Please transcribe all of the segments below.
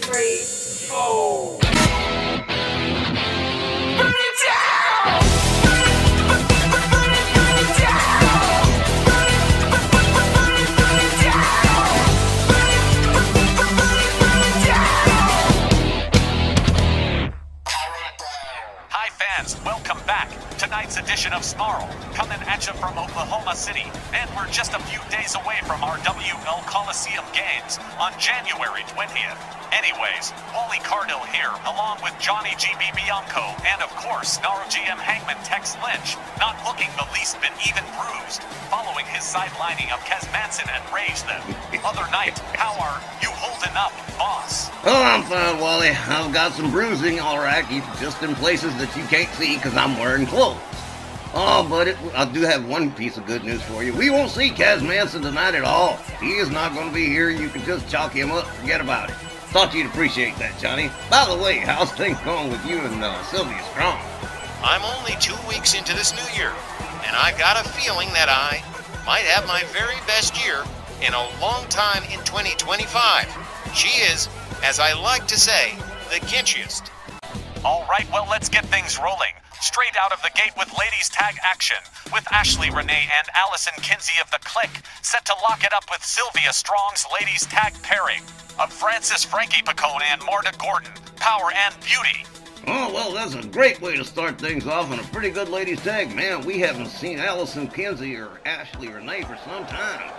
3, 4. Burn it down! Burn it down! Burn it down! Hi fans, welcome back. Tonight's edition of Snarl, coming at you from Oklahoma City, and we're just a few days away from our Rwl Coliseum Games on January 20th. Anyways, Wally Cardell here, along with Johnny GB Bianco, and of course, Snarl GM Hangman Tex Lynch, not looking the least bit even bruised, following his sidelining of Kez Manson and Rage Them. Other night, how are you holding up, boss? Oh, I'm fine, Wally. I've got some bruising, all right, just in places that you can't see because I'm wearing clothes. Oh, but I do have one piece of good news for you. We won't see Kaz Manson tonight at all. He is not going to be here. You can just chalk him up. Forget about it. Thought you'd appreciate that, Johnny. By the way, how's things going with you and Sylvia Strong? I'm only 2 weeks into this new year, and I've got a feeling that I might have my very best year in a long time in 2025. She is, as I like to say, the kinchiest. All right, well, let's get things rolling. Straight out of the gate with ladies tag action, with Ashley Renee and Allison Kinsey of the Clique set to lock it up with Sylvia Strong's ladies tag pairing of Francis Frankie Pacone and Marta Gordon, Power and Beauty. Oh, well, that's a great way to start things off on a pretty good ladies tag. Man, we haven't seen Allison Kinsey or Ashley Renee for some time.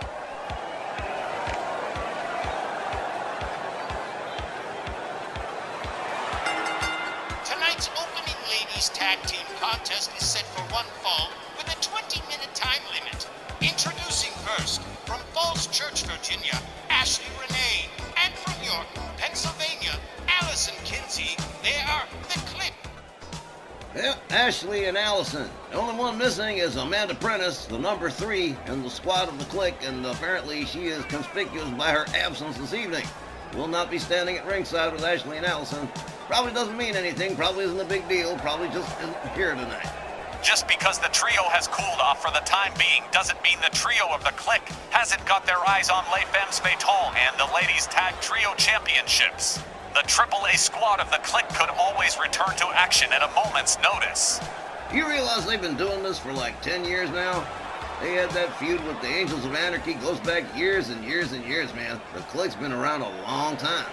Tonight's opening ladies tag team contest is set for one fall with a 20-minute time limit. Introducing first, from Falls Church, Virginia, Ashley Renee, and from York, Pennsylvania, Allison Kinsey. They are the Clique. Yep, Ashley and Allison. The only one missing is Amanda Prentice, the number 3 in the squad of the Clique, and apparently she is conspicuous by her absence this evening. Will not be standing at ringside with Ashley and Allison. Probably doesn't mean anything, probably isn't a big deal, probably just isn't here tonight. Just because the trio has cooled off for the time being doesn't mean the trio of the Clique hasn't got their eyes on Les Femmes Fatales and the Ladies Tag Trio Championships. The AAA squad of the Clique could always return to action at a moment's notice. You realize they've been doing this for like 10 years now? They had that feud with the Angels of Anarchy, goes back years and years and years, man. The Clique's been around a long time.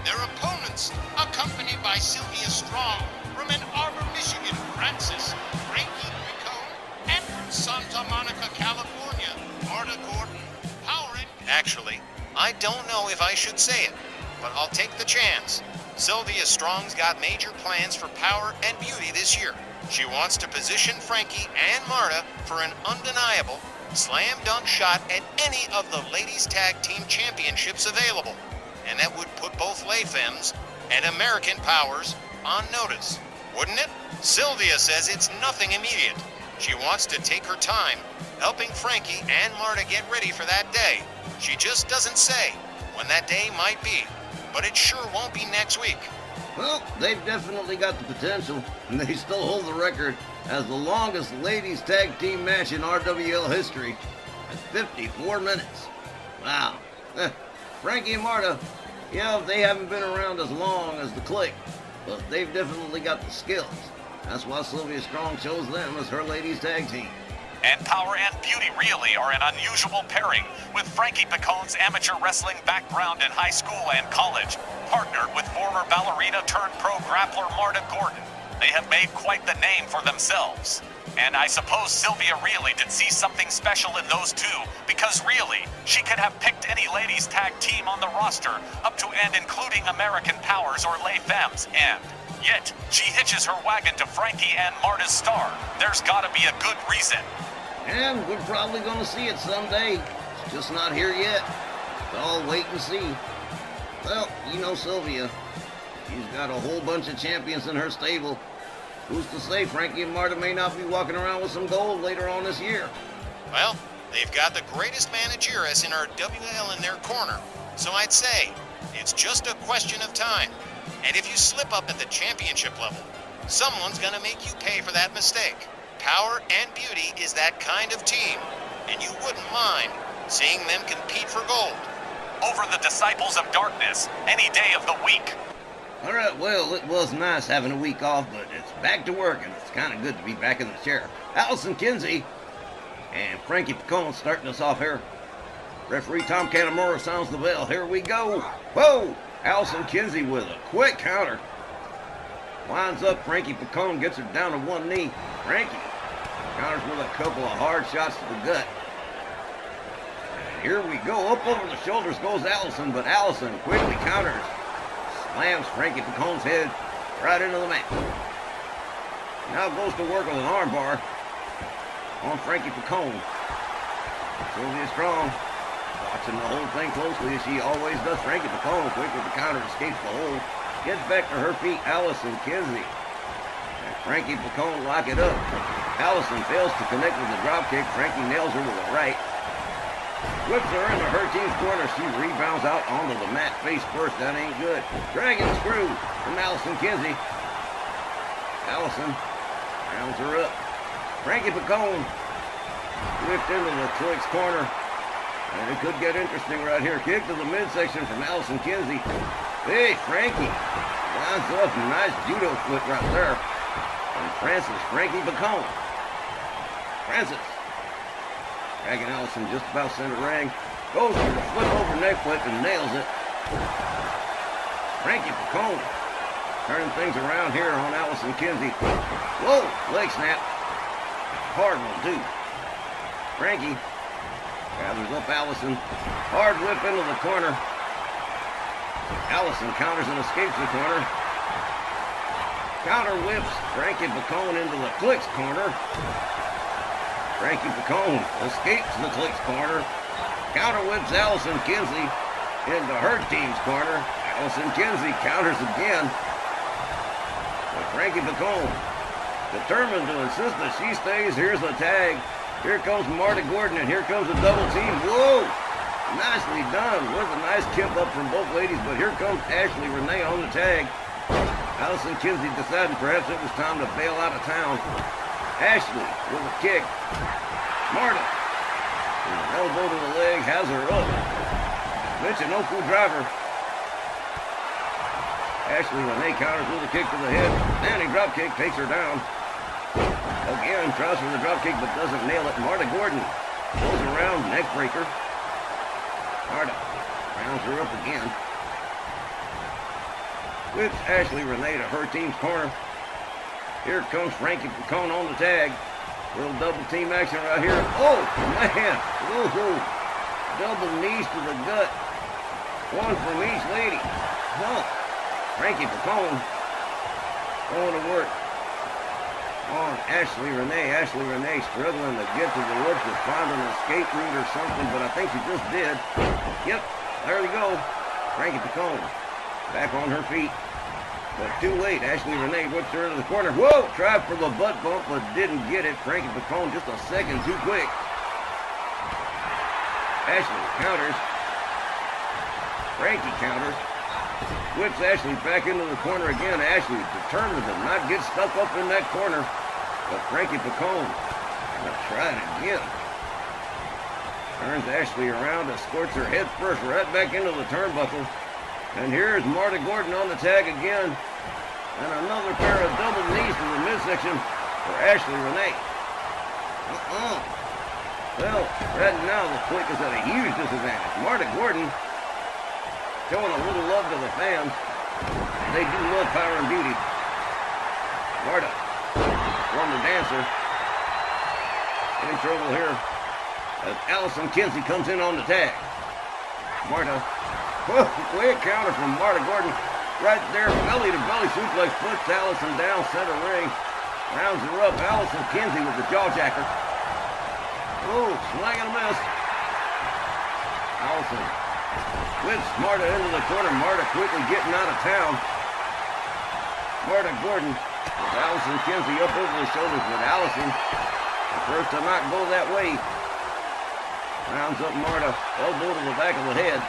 Their opponents, accompanied by Sylvia Strong, from Ann Arbor, Michigan, Francis Frankie Pacone, and from Santa Monica, California, Marta Gordon, Power and... Actually, I don't know if I should say it, but I'll take the chance. Sylvia Strong's got major plans for Power and Beauty this year. She wants to position Frankie and Marta for an undeniable slam dunk shot at any of the ladies tag team championships available. And that would put both Les Femmes and American Powers on notice, wouldn't it? Sylvia says it's nothing immediate. She wants to take her time, helping Frankie and Marta get ready for that day. She just doesn't say when that day might be, but it sure won't be next week. Well, they've definitely got the potential, and they still hold the record as the longest ladies tag team match in RWL history at 54 minutes. Wow. Frankie and Marta, yeah, they haven't been around as long as the Clique, but they've definitely got the skills. That's why Sylvia Strong chose them as her ladies tag team. And Power and Beauty really are an unusual pairing, with Frankie Pacone's amateur wrestling background in high school and college, partnered with former ballerina turned pro grappler Marta Gordon. They have made quite the name for themselves. And I suppose Sylvia really did see something special in those two, because really, she could have picked any ladies tag team on the roster, up to and including American Powers or Les Femmes, and yet she hitches her wagon to Frankie and Marta's star. There's gotta be a good reason. And we're probably going to see it someday. It's just not here yet. So I'll wait and see. Well, you know Sylvia. She's got a whole bunch of champions in her stable. Who's to say Frankie and Marta may not be walking around with some gold later on this year? Well, they've got the greatest manageress in our WL in their corner, so I'd say it's just a question of time. And if you slip up at the championship level, someone's gonna make you pay for that mistake. Power and Beauty is that kind of team, and you wouldn't mind seeing them compete for gold. Over the Disciples of Darkness, any day of the week. All right, well, it was nice having a week off, but it's back to work, and it's kind of good to be back in the chair. Allison Kinsey and Frankie Picone starting us off here. Referee Tom Canamora sounds the bell. Here we go. Whoa! Allison Kinsey with a quick counter. Winds up, Frankie Picone gets her down to one knee. Frankie counters with a couple of hard shots to the gut. And here we go. Up over the shoulders goes Allison, but Allison quickly counters. Slams Frankie Picone's head right into the mat. Now goes to work with an armbar on Frankie Picone. Sylvia Strong watching the whole thing closely as she always does. Frankie Picone quick with the counter, escapes the hold. Gets back to her feet, Allison Kinsey. And Frankie Picone lock it up. Allison fails to connect with the drop kick. Frankie nails her with a right. Whips her into her team's corner. She rebounds out onto the mat face first. That ain't good. Dragon screw from Allison Kinsey. Allison rounds her up. Frankie Picone whipped into the Clicks corner. And it could get interesting right here. Kick to the midsection from Allison Kinsey. Hey, Frankie winds up. Nice judo flip right there. And Frankie Picone. Francis. Dragging Allison just about center ring. Goes for the flip over neck flip and nails it. Frankie Picone turning things around here on Allison Kinsey. Whoa, leg snap. Hard one too. Frankie gathers up Allison. Hard whip into the corner. Allison counters and escapes the corner. Counter whips Frankie Picone into the Clicks corner. Frankie Picone escapes the Clicks corner. Counter whips Allison Kinsey into her team's corner. Allison Kinsey counters again. But Frankie Picone determined to insist that she stays. Here's the tag. Here comes Marta Gordon, and here comes a double team. Whoa! Nicely done. Was a nice kip up from both ladies, but here comes Ashley Renee on the tag. Allison Kinsey decided perhaps it was time to bail out of town. Ashley with a kick. Marta with an elbow to the leg, has her up. Michinoku driver. Ashley Renee counters with a kick to the head. Standing drop kick takes her down. Again, tries for the drop kick but doesn't nail it. Marta Gordon goes around, neck breaker. Marta rounds her up again. Whips Ashley Renee to her team's corner. Here comes Frankie Picone on the tag. Little double team action right here. Oh, man. Woo-hoo. Double knees to the gut. One from each lady. Huh. Frankie Picone going to work on Ashley Renee. Ashley Renee struggling to get to the ropes to find an escape route or something, but I think she just did. Yep, there we go. Frankie Picone back on her feet. But too late. Ashley Renee whips her into the corner. Whoa! Tried for the butt bump, but didn't get it. Frankie Picone just a second too quick. Ashley counters. Frankie counters. Whips Ashley back into the corner again. Ashley determined to not get stuck up in that corner. But Frankie Picone gonna try it again. Turns Ashley around, escorts her head first right back into the turnbuckle. And here's Marta Gordon on the tag again. And another pair of double knees to the midsection for Ashley Renee. Well, right now the Click is at a huge disadvantage. Marta Gordon showing a little love to the fans. They do love Power and Beauty. Marta, former dancer, in trouble here as Allison Kinsey comes in on the tag. Marta. Whoa, quick counter from Marta Gordon. Right there, belly to belly suplex, puts Allison down center ring. Rounds her up. Allison Kinsey with the jaw jacker. Oh, swing and a miss. Allison whips Marta into the corner. Marta quickly getting out of town. Marta Gordon with Allison Kinsey up over the shoulders, but Allison the first to not go that way. Rounds up Marta, elbow to the back of the head.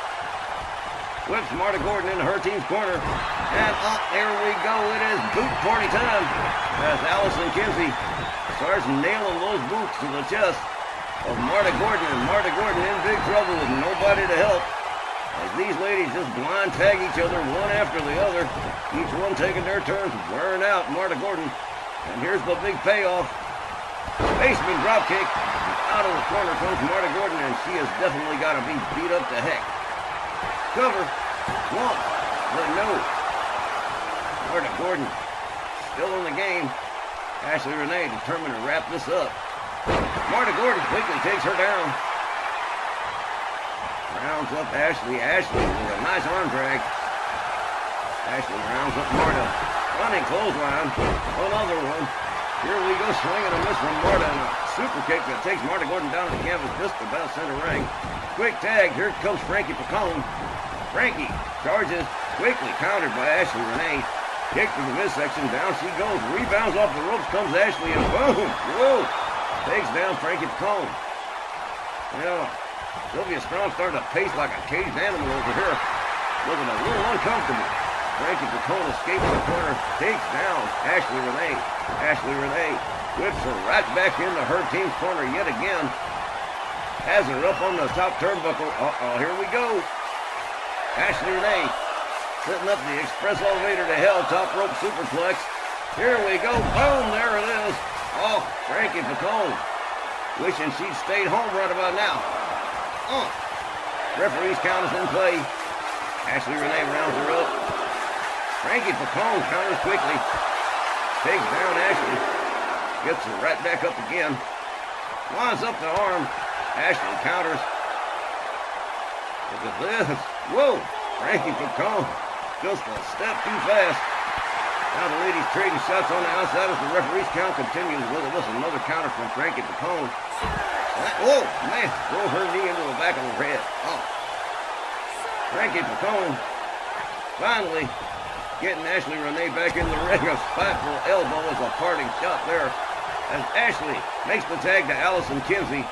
Whips Marta Gordon into her team's corner. And up, there we go. It is boot party time as Allison Kinsey starts nailing those boots to the chest of Marta Gordon. And Marta Gordon in big trouble with nobody to help as these ladies just blind tag each other one after the other, each one taking their turns wearing out Marta Gordon. And here's the big payoff. Basement dropkick. Out of the corner comes Marta Gordon, and she has definitely got to be beat up to heck. Cover. One. But no. Marta Gordon still in the game. Ashley Renee determined to wrap this up. Marta Gordon quickly takes her down. Rounds up Ashley. Ashley with a nice arm drag. Ashley rounds up Marta. Running clothesline. Another one. Here we go, swinging a miss from Marta, and a super kick that takes Marta Gordon down to the canvas just about center ring. Quick tag. Here comes Frankie Picone. Frankie charges, quickly countered by Ashley Renee. Kick to the midsection. Down she goes. Rebounds off the ropes. Comes Ashley, and boom! Whoa! Takes down Frankie Picone. Yeah. Sylvia Strong starting to pace like a caged animal over here. Looking a little uncomfortable. Frankie Picone escapes the corner, takes down Ashley Renee. Ashley Renee whips her right back into her team's corner yet again. Has her up on the top turnbuckle. Uh-oh, here we go. Ashley Renee setting up the express elevator to hell, top rope superplex. Here we go. Boom, there it is. Oh, Frankie Picone wishing she'd stayed home right about now. Referee's count is in play. Ashley Renee rounds her up. Frankie Picone counters quickly. Takes down Ashley. Gets her right back up again. Lines up the arm. Ashley counters. Look at this. Whoa! Frankie Picone just a step too fast. Now the ladies trading shots on the outside as the referee's count continues. Look at this. Another counter from Frankie Picone. Whoa, man. Throw her knee into the back of her head. Oh. Frankie Picone finally getting Ashley Renee back in the ring. A spiteful elbow as a parting shot there as Ashley makes the tag to Allison Kinsey.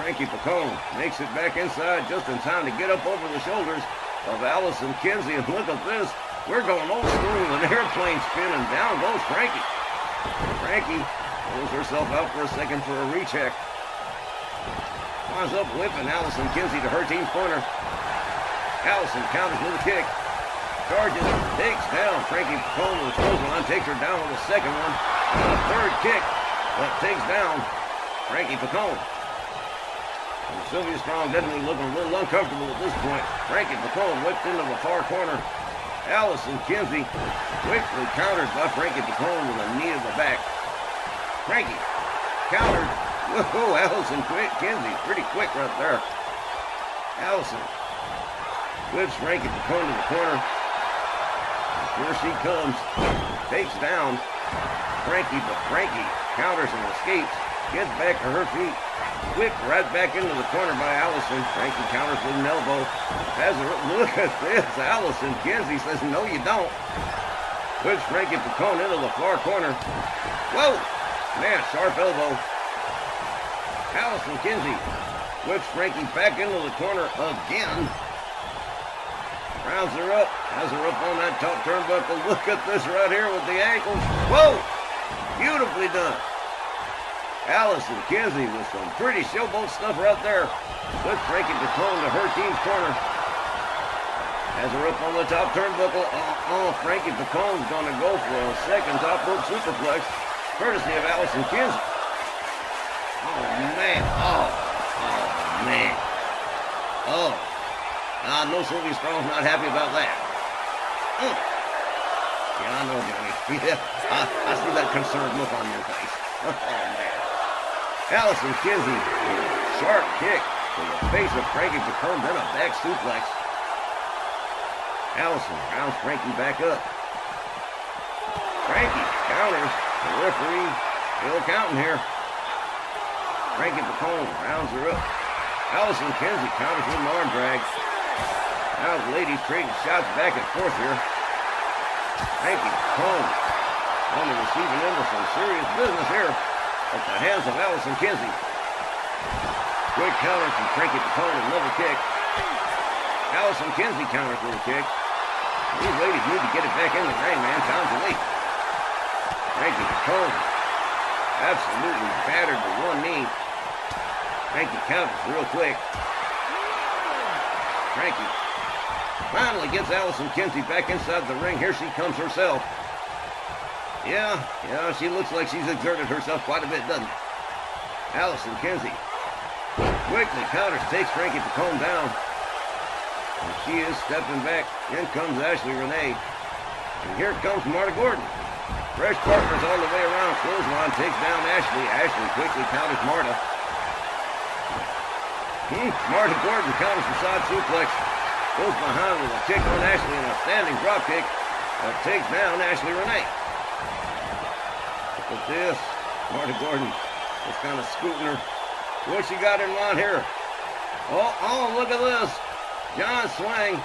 Frankie Picone makes it back inside just in time to get up over the shoulders of Allison Kinsey. And look at this. We're going old school with an airplane spin, and down goes Frankie. Frankie pulls herself out for a second for a recheck. Winds up whipping Allison Kinsey to her team's corner. Allison counters with a kick. Charges, takes down Frankie Picone with a clothesline, takes her down with a second one. And a third kick that takes down Frankie Picone. And Sylvia Strong definitely looking a little uncomfortable at this point. Frankie Picone whipped into the far corner. Allison Kinsey quickly countered by Frankie Picone with a knee to the back. Frankie countered. Whoa, Allison Kinsey pretty quick right there. Allison whips Frankie Picone to the corner. Here she comes. Takes down Frankie, but Frankie counters and escapes. Gets back to her feet. Whipped right back into the corner by Allison. Frankie counters with an elbow. Has her, look at this. Allison Kinsey says, no, you don't. Whips Frankie Picone into the far corner. Whoa! Man, sharp elbow. Allison Kinsey whips Frankie back into the corner again. Rounds her up, has her up on that top turnbuckle. Look at this right here with the ankles. Whoa! Beautifully done. Allison Kinsey with some pretty showboat stuff right there. With Frankie Picone to her team's corner. Has her up on the top turnbuckle. Frankie Picone's going to go for a second top rope superplex, courtesy of Allison Kinsey. Oh, man. Oh, man. Oh. I know Sylvia Strong's not happy about that. Yeah, I know, Johnny. Yeah, I see that concerned look on your face. Oh, man. Allison Kinsey, sharp kick to the face of Frankie Picone, then a back suplex. Allison rounds Frankie back up. Frankie counters. The referee still counting here. Frankie Picone rounds her up. Allison Kinsey counters with an arm drag. Now the ladies trading shots back and forth here. Frankie Picone on the receiving end of some serious business here at the hands of Allison Kinsey. Quick counter from Frankie Picone, another kick. Allison Kinsey counters with a kick. These ladies need to get it back in the ring, man. Time to wait. Frankie Picone absolutely battered with one knee. Frankie counters real quick. Frankie finally gets Allison Kinsey back inside the ring. Here she comes herself. Yeah, she looks like she's exerted herself quite a bit, doesn't it? Allison Kinsey quickly counters, takes Frankie Picone down. And she is stepping back. In comes Ashley Renee. And here comes Marta Gordon. Fresh partners all the way around. Clothesline takes down Ashley. Ashley quickly counters Marta. Marta Gordon counters the side suplex. Goes behind with a kick on Ashley and a standing drop kick that takes down Ashley Renee. Look at this. Marta Gordon is kind of scooting her. What she got in line here? Oh, look at this. John swing.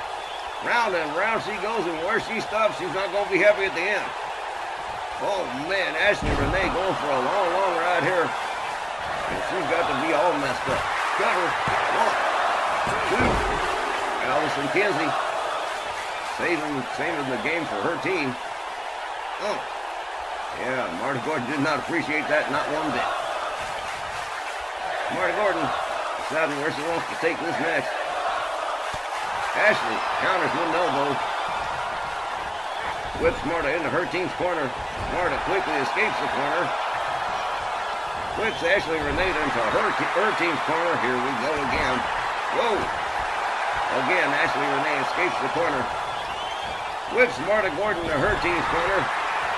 Round and round she goes, and where she stops, she's not going to be happy at the end. Oh, man, Ashley Renee going for a long, long ride here. And she's got to be all messed up. Cover. 1, 2. Allison Kinsey saving the game for her team. Oh, yeah, Marta Gordon did not appreciate that, not one bit. Marta Gordon deciding where she wants to take this next. Ashley counters with an elbow. Whips Marta into her team's corner. Marta quickly escapes the corner. Whips Ashley Renee into her team's corner. Here we go again. Whoa. Again, Ashley Renee escapes the corner. Whips Marta Gordon to her team's corner.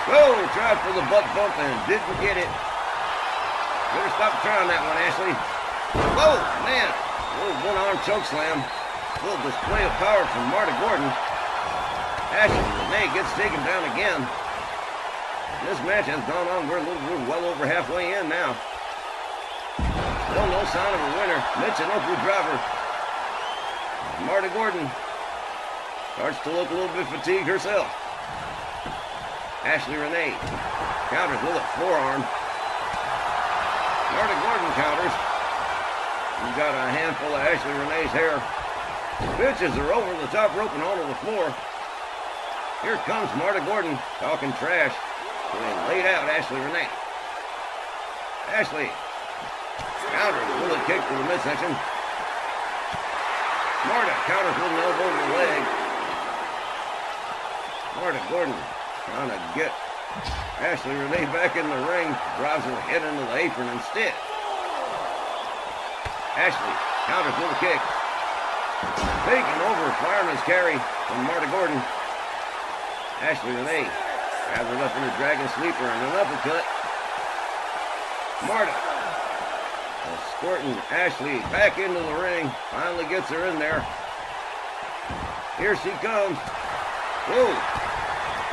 Whoa, tried for the butt bump and didn't get it. Better stop trying that one, Ashley. Whoa, man. Little one-arm choke slam. Little display of power from Marta Gordon. Ashley Renee gets taken down again. This match has gone on. We're well over halfway in now. Still no sign of a winner. Michinoku driver. Marta Gordon starts to look a little bit fatigued herself. Ashley Renee counters with a forearm. Marta Gordon counters. We've got a handful of Ashley Renee's hair. Pitches are over the top rope and onto the floor. Here comes Marta Gordon talking trash. Getting laid out Ashley Renee. Ashley counters with a kick to the midsection. Marta counters with an elbow to the leg. Marta Gordon trying to get Ashley Renee back in the ring. Drives her head into the apron instead. Ashley counters with a kick. Taking over fireman's carry from Marta Gordon. Ashley Renee gathered up in a dragon sleeper and an uppercut. Marta escorting Ashley back into the ring. Finally gets her in there. Here she comes. Whoa.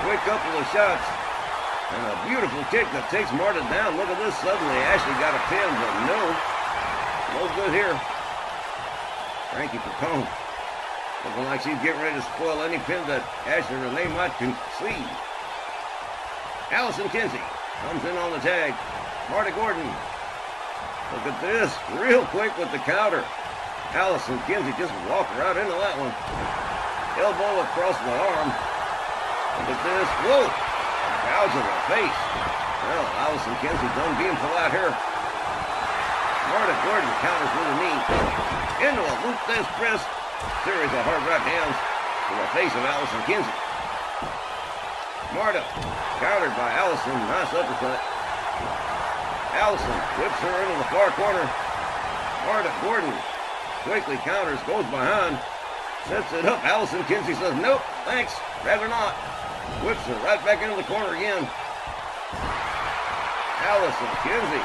Quick couple of shots. And a beautiful kick that takes Marta down. Look at this. Suddenly Ashley got a pin, but no good here. Frankie Picone looking like she's getting ready to spoil any pin that Ashley Renee might concede. Allison Kinsey comes in on the tag. Marta Gordon. Look at this. Real quick with the counter. Allison Kinsey just walked right into that one. Elbow across the arm. Look at this. Whoa. Gouge in the face. Well, Allison Kinsey done being polite here. Marta Gordon counters with a knee. Into a loop-this press. Series of hard right hands to the face of Allison Kinsey. Marta countered by Allison. Nice uppercut. Allison whips her into the far corner. Marta Gordon quickly counters, goes behind, sets it up. Allison Kinsey says, nope, thanks, rather not. Whips her right back into the corner again. Allison Kinsey.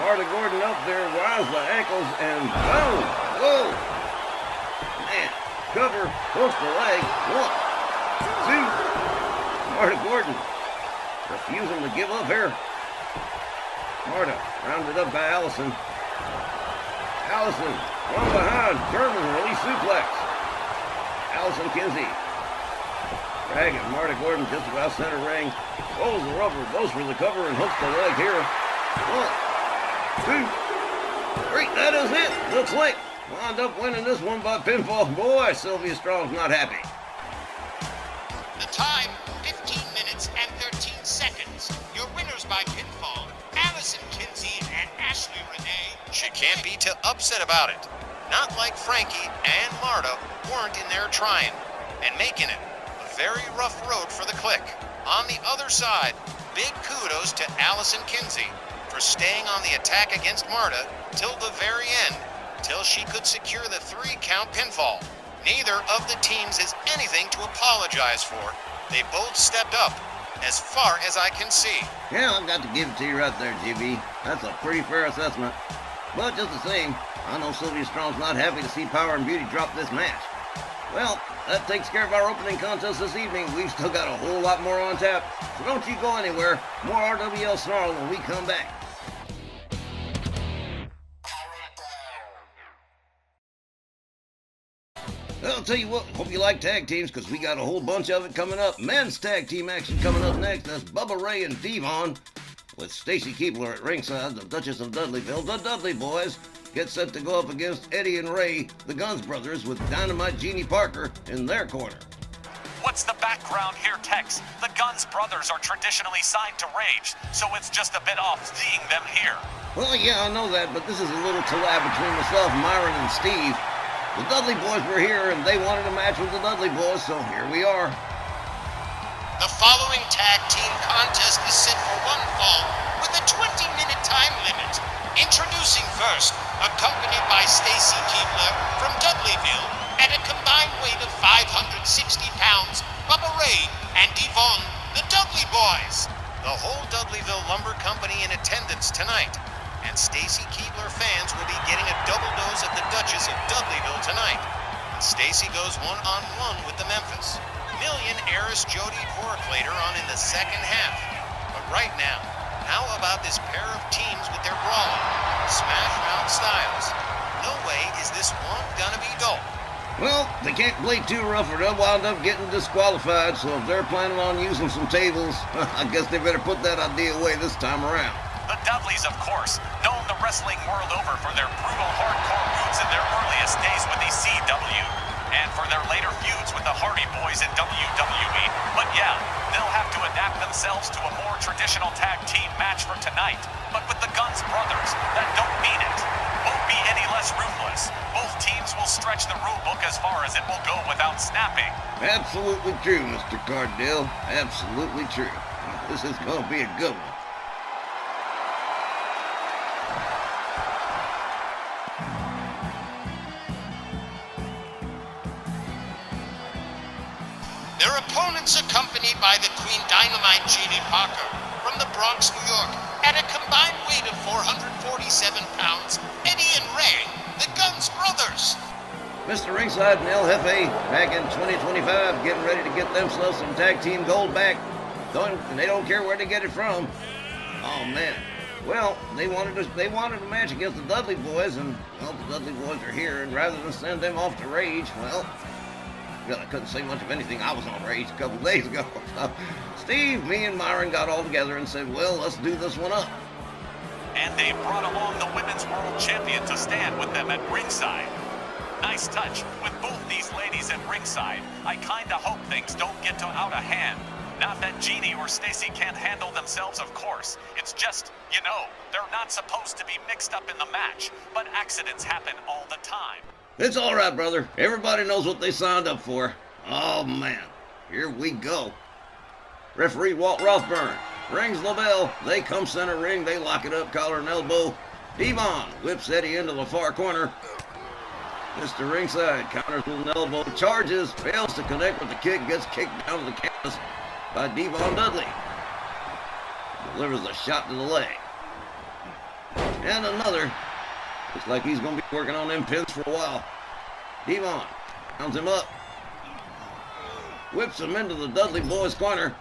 Marta Gordon up there, winds the ankles, and boom! Whoa! Man, cover, hooks the leg. 1, 2. Marta Gordon refusing to give up here. Marta rounded up by Allison. Allison from behind, German release suplex. Allison Kinsey dragging Marta Gordon just about center ring. Pulls the rubber, goes for the cover, and hooks the leg here. 1, 2, 3. That is it. Looks like wound up winning this one by pinfall. Boy, Sylvia Strong's not happy. seconds. Your winners by pinfall, Allison Kinsey and Ashley Renee. She can't be too upset about it. Not like Frankie and Marta weren't in there trying and making it a very rough road for the Clique. On the other side, big kudos to Allison Kinsey for staying on the attack against Marta till the very end, till she could secure the 3-count pinfall. Neither of the teams has anything to apologize for. They both stepped up, as far as I can see. Yeah, I've got to give it to you right there, GB. That's a pretty fair assessment. But just the same, I know Sylvia Strong's not happy to see Power and Beauty drop this match. Well, that takes care of our opening contest this evening. We've still got a whole lot more on tap, so don't you go anywhere. More RWL Sn Rl when we come back. Well, I'll tell you what, hope you like tag teams, because we got a whole bunch of it coming up. Men's tag team action coming up next. That's Bubba Ray and Devon, with Stacy Keebler at ringside, the Duchess of Dudleyville. The Dudley Boys get set to go up against Eddie and Ray, the Guns Brothers, with Dynamite Jeannie Parker in their corner. What's the background here, Tex? The Guns Brothers are traditionally signed to Rage, so it's just a bit off seeing them here. Well, yeah, I know that, but this is a little collab between myself, Myron, and Steve. The Dudley Boys were here, and they wanted a match with the Dudley Boys, so here we are. The following tag team contest is set for one fall with a 20-minute time limit. Introducing first, accompanied by Stacy Keebler from Dudleyville at a combined weight of 560 pounds, Bubba Ray and Devon, the Dudley Boys. The whole Dudleyville Lumber Company in attendance tonight, and Stacy Keebler fans will be getting a double dose of the Duchess of Dudleyville tonight. Stacy goes one-on-one with the Memphis Million heiress Jody Borklater on in the second half. But right now, how about this pair of teams with their brawling, smash mouth styles? No way is this one gonna be dull. Well, they can't play too rough or they'll wind up getting disqualified, so if they're planning on using some tables, I guess they better put that idea away this time around. The Dudleys, of course, known the wrestling world over for their brutal hardcore roots in their earliest days with the CW, and for their later feuds with the Hardy Boys in WWE. But yeah, they'll have to adapt themselves to a more traditional tag team match for tonight. But with the Guns Brothers, that don't mean it. Won't be any less ruthless. Both teams will stretch the rule book as far as it will go without snapping. Absolutely true, Mr. Cardell. Absolutely true. This is going to be a good one. Their opponents accompanied by the Queen Dynamite Jeannie Parker from the Bronx, New York, at a combined weight of 447 pounds, Eddie and Ray, the Guns Brothers. Mr. Ringside and El Jefe, back in 2025, getting ready to get themselves some tag team gold back. And they don't care where they get it from. Oh, man. Well, they wanted a match against the Dudley Boys, and, well, the Dudley Boys are here, and rather than send them off to Rage, well, I couldn't say much of anything. I was on Rage a couple days ago. Steve, me, and Myron got all together and said, well, let's do this one up. And they brought along the Women's World Champion to stand with them at ringside. Nice touch. With both these ladies at ringside, I kinda hope things don't get out of hand. Not that Jeannie or Stacy can't handle themselves, of course. It's just, they're not supposed to be mixed up in the match, but accidents happen all the time. It's all right, brother. Everybody knows what they signed up for. Oh, man. Here we go. Referee Walt Rothburn rings the bell. They come center ring. They lock it up, collar and elbow. Devon whips Eddie into the far corner. Mr. Ringside counters with an elbow. Charges. Fails to connect with the kick. Gets kicked down to the canvas by Devon Dudley. Delivers a shot to the leg. And another. Looks like he's going to be working on them pins for a while. Devon rounds him up. Whips him into the Dudley Boys' corner.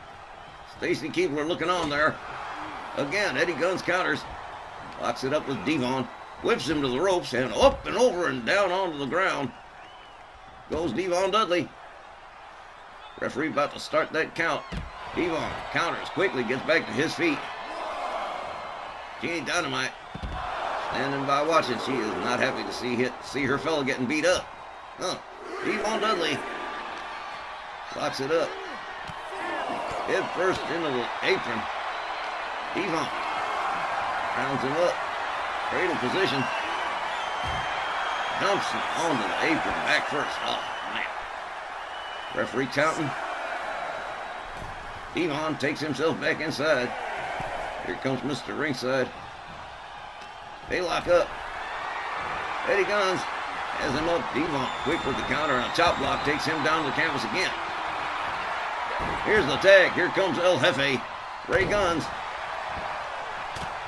Stacy Keebler looking on there. Again, Eddie Guns counters. Locks it up with Devon. Whips him to the ropes and up and over and down onto the ground. Goes Devon Dudley. Referee about to start that count. Devon counters quickly, gets back to his feet. Jeannie Dynamite standing by watching. She is not happy to see her fella getting beat up. Devon Dudley locks it up. head first into the apron. Devon rounds him up. Cradle position. Dumps him onto the apron. Back first. Oh, man. Referee counting. Devon takes himself back inside. Here comes Mr. Ringside. They lock up. Eddie Guns has him up. Devon quick with the counter, and a chop block takes him down to the canvas again. Here's the tag. Here comes El Jefe. Ray Guns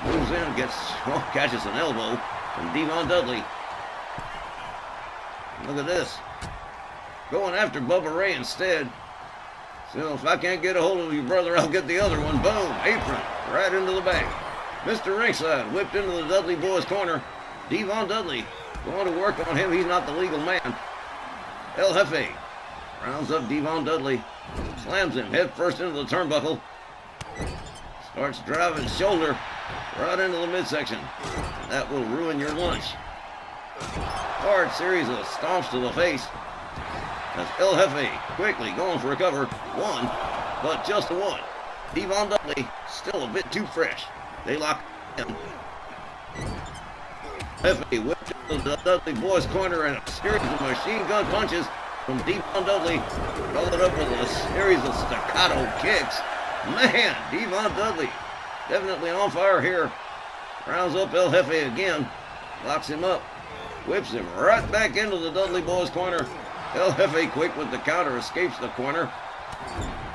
moves in, catches an elbow from Devon Dudley. Look at this. Going after Bubba Ray instead. So if I can't get a hold of your brother, I'll get the other one. Boom. Apron right into the back. Mr. Ringside whipped into the Dudley boys' corner. Devon Dudley going to work on him. He's not the legal man. El Jefe rounds up Devon Dudley. Slams him head first into the turnbuckle. Starts driving shoulder right into the midsection. That will ruin your lunch. Hard series of stomps to the face. As El Jefe quickly going for a cover. One, but just a one. Devon Dudley still a bit too fresh. They lock in. Jefe whipped into the Dudley boys' corner and a series of machine gun punches from Devon Dudley. Followed up with a series of staccato kicks. Man, Devon Dudley definitely on fire here. Rounds up El Jefe again. Locks him up. Whips him right back into the Dudley boys' corner. El Jefe quick with the counter, escapes the corner.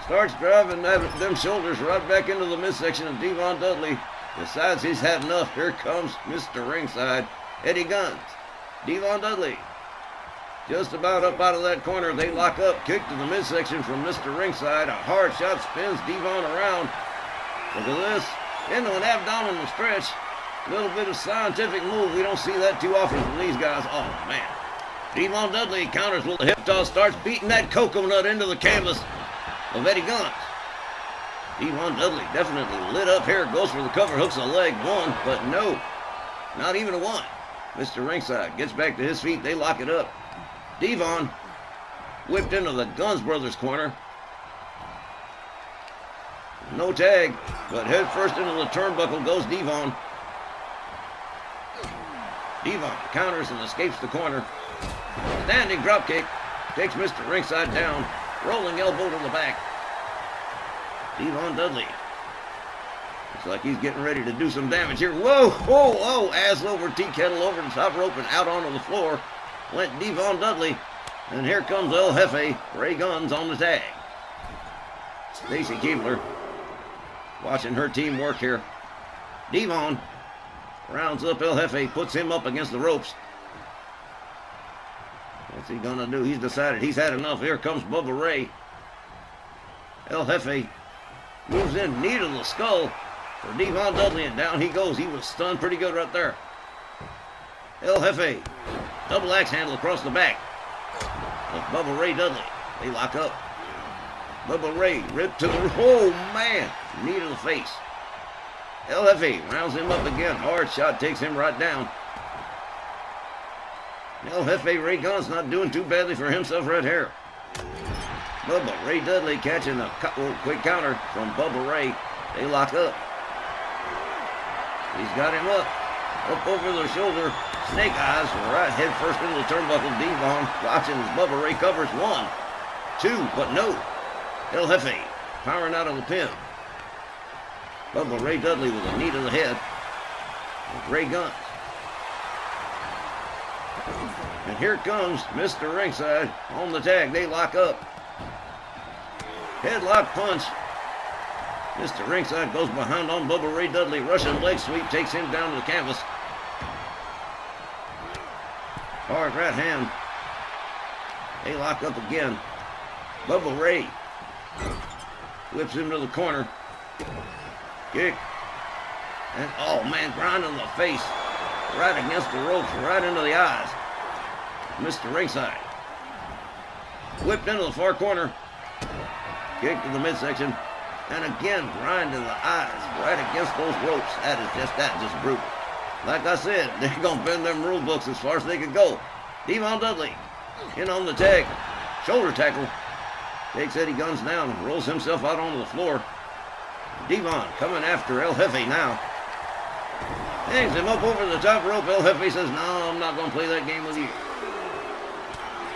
Starts driving them shoulders right back into the midsection of Devon Dudley. Decides he's had enough. Here comes Mr. Ringside, Eddie Guns. Devon Dudley just about up out of that corner. They lock up. Kick to the midsection from Mr. Ringside. A hard shot spins Devon around. Look at this. Into an abdominal stretch. A little bit of scientific move. We don't see that too often from these guys. Oh, man. Devon Dudley counters with a hip toss. Starts beating that coconut into the canvas of Eddie Guns. Devon Dudley definitely lit up here. Goes for the cover. Hooks a leg. One, but no. Not even a one. Mr. Ringside gets back to his feet. They lock it up. Devon whipped into the Guns Brothers corner. No tag, but head first into the turnbuckle goes Devon. Devon counters and escapes the corner. Standing dropkick takes Mr. Ringside down. Rolling elbow to the back. Devon Dudley. Looks like he's getting ready to do some damage here. Whoa, whoa, whoa. Ass over, tea kettle over the top rope and out onto the floor. Went Devon Dudley. And here comes El Jefe. Ray Guns on the tag. Stacy Keebler watching her team work here. Devon rounds up El Jefe. Puts him up against the ropes. What's he gonna do? He's decided he's had enough. Here comes Bubba Ray. El Jefe moves in, knee to the skull for Devon Dudley, and down he goes. He was stunned pretty good right there. El Jefe, double axe handle across the back of Bubba Ray Dudley. They lock up. Bubba Ray ripped to the, oh man, knee to the face. El Jefe rounds him up again. Hard shot takes him right down. El Jefe Ray Guns not doing too badly for himself right here. Bubba Ray Dudley catching a quick counter from Bubba Ray. They lock up. He's got him up over the shoulder. Snake eyes right head first into the turnbuckle. Devon watching as Bubba Ray covers. One, two, but no. El Jefe powering out of the pin. Bubba Ray Dudley with a knee to the head. With Ray Guns. And here comes Mr. Ringside on the tag. They lock up. Headlock punch. Mr. Ringside goes behind on Bubba Ray Dudley. Russian leg sweep takes him down to the canvas. Hard right hand. They lock up again. Bubba Ray whips him to the corner. Kick. And oh man, grind in the face. Right against the ropes, right into the eyes. Mr. Ringside. Whipped into the far corner. Kick to the midsection. And again, grind in the eyes. Right against those ropes. That is just brutal. Like I said, they're going to bend them rule books as far as they could go. Devon Dudley in on the tag. Shoulder tackle. takes Eddie Guns down, rolls himself out onto the floor. Devon coming after El Jefe now. Hangs him up over the top rope. El Jefe says, no, I'm not going to play that game with you.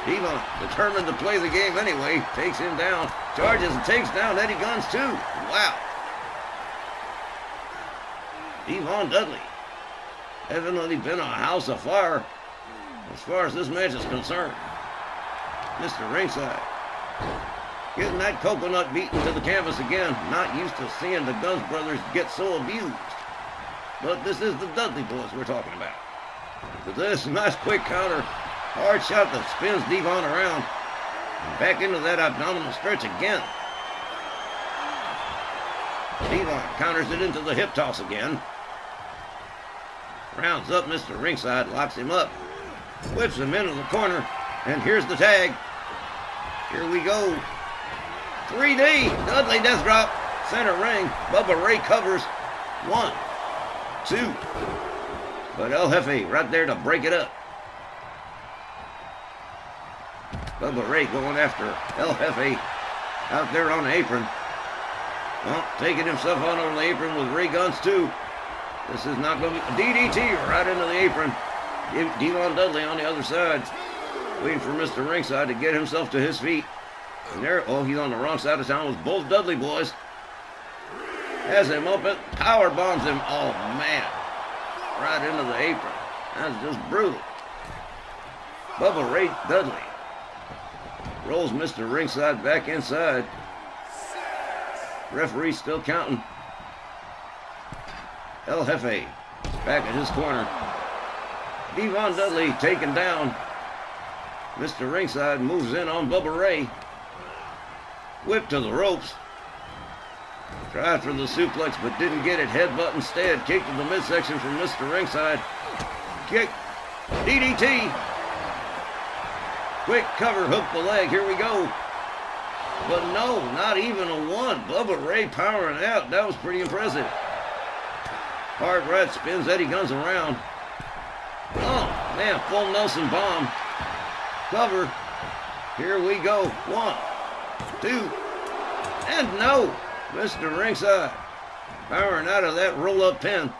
Devon, determined to play the game anyway, takes him down, charges and takes down Eddie Guns too. Wow. Devon Dudley, evidently been a house of fire as far as this match is concerned. Mr. Ringside, getting that coconut beaten to the canvas again. Not used to seeing the Guns brothers get so abused. But this is the Dudley boys we're talking about. With this nice quick counter, hard shot that spins Devon around. And back into that abdominal stretch again. Devon counters it into the hip toss again. Rounds up Mr. Ringside, locks him up. Whips him into the corner. And here's the tag. Here we go. 3D. Dudley death drop. Center ring. Bubba Ray covers. 1, 2. But El Jefe right there to break it up. Bubba Ray going after El Jefe out there on the apron. Well, taking himself on over the apron with Ray Guns too. This is not going to be a DDT right into the apron. Devon Dudley on the other side, waiting for Mr. Ringside to get himself to his feet. And there, oh, he's on the wrong side of town with both Dudley boys. Has him up and power bombs him. Oh man, right into the apron. That's just brutal. Bubba Ray Dudley rolls Mr. Ringside back inside. Referee still counting. El Jefe back at his corner. Devon Dudley taken down. Mr. Ringside moves in on Bubba Ray. Whip to the ropes. Tried for the suplex but didn't get it. Headbutt instead. Kick to the midsection from Mr. Ringside. Kick. DDT. Quick cover. Hook the leg. Here we go. But no, not even a 1. Bubba Ray powering out. That was pretty impressive. Hard right spins Eddie Guns around. Oh, man, full Nelson bomb. Cover. Here we go. 1, 2, and no. Mr. Ringside powering out of that roll-up pin.